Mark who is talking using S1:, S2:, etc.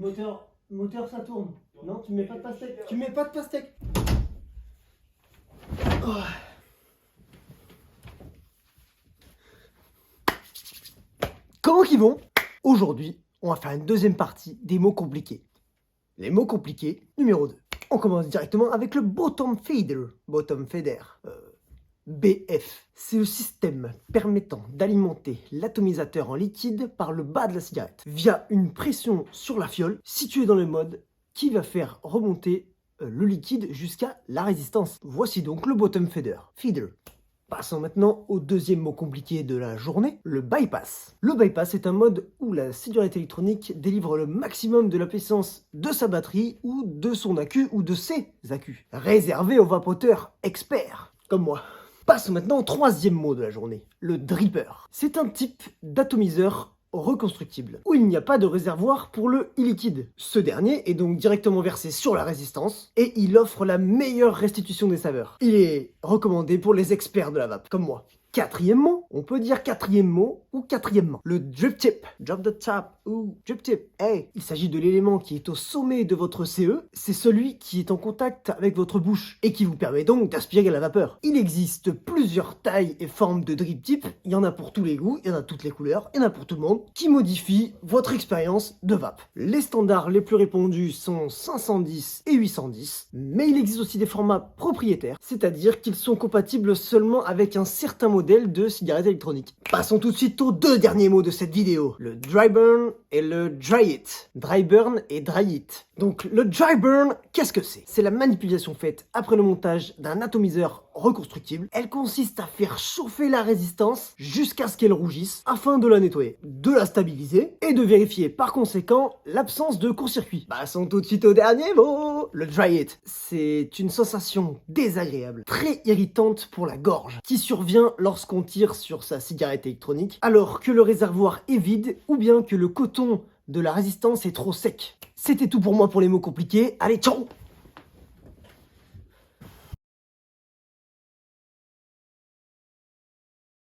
S1: Moteur ça tourne. Non, tu mets pas de pastèque. Tu mets pas de pastèque. Oh. Comment qu'ils vont? Aujourd'hui, on va faire une deuxième partie des mots compliqués. Les mots compliqués, numéro 2. On commence directement avec le bottom feeder. Bottom feeder. BF. C'est le système permettant d'alimenter l'atomisateur en liquide par le bas de la cigarette via une pression sur la fiole située dans le mode qui va faire remonter le liquide jusqu'à la résistance. Voici donc le bottom feeder. Passons maintenant au deuxième mot compliqué de la journée, le bypass. Le bypass est un mode où la cigarette électronique délivre le maximum de la puissance de sa batterie ou de son accu ou de ses accus, réservé aux vapoteurs experts, comme moi. Passons maintenant au troisième mot de la journée, le dripper. C'est un type d'atomiseur reconstructible, où il n'y a pas de réservoir pour le e-liquide. Ce dernier est donc directement versé sur la résistance, et il offre la meilleure restitution des saveurs. Il est recommandé pour les experts de la vape, comme moi. Quatrième mot, on peut dire quatrième mot ou quatrièmement. Le drip tip, drop the top ou drip tip. Hey, il s'agit de l'élément qui est au sommet de votre CE, c'est celui qui est en contact avec votre bouche et qui vous permet donc d'aspirer la vapeur. Il existe plusieurs tailles et formes de drip tip, il y en a pour tous les goûts, il y en a toutes les couleurs, il y en a pour tout le monde, qui modifient votre expérience de vape. Les standards les plus répandus sont 510 et 810, mais il existe aussi des formats propriétaires, c'est-à-dire qu'ils sont compatibles seulement avec un certain modèle de cigarette électronique. Passons tout de suite aux deux derniers mots de cette vidéo, le dry burn et le dry it. Dry burn et dry it. Donc le dry burn, qu'est-ce que c'est? C'est la manipulation faite après le montage d'un atomiseur reconstructible. Elle consiste à faire chauffer la résistance jusqu'à ce qu'elle rougisse afin de la nettoyer, de la stabiliser et de vérifier par conséquent l'absence de court-circuit. Passons tout de suite au dernier mot, le dry it. C'est une sensation désagréable, très irritante pour la gorge, qui survient lorsqu'on tire sur sa cigarette électronique alors que le réservoir est vide ou bien que le coton de la résistance est trop sec. C'était tout pour moi pour les mots compliqués. Allez, ciao!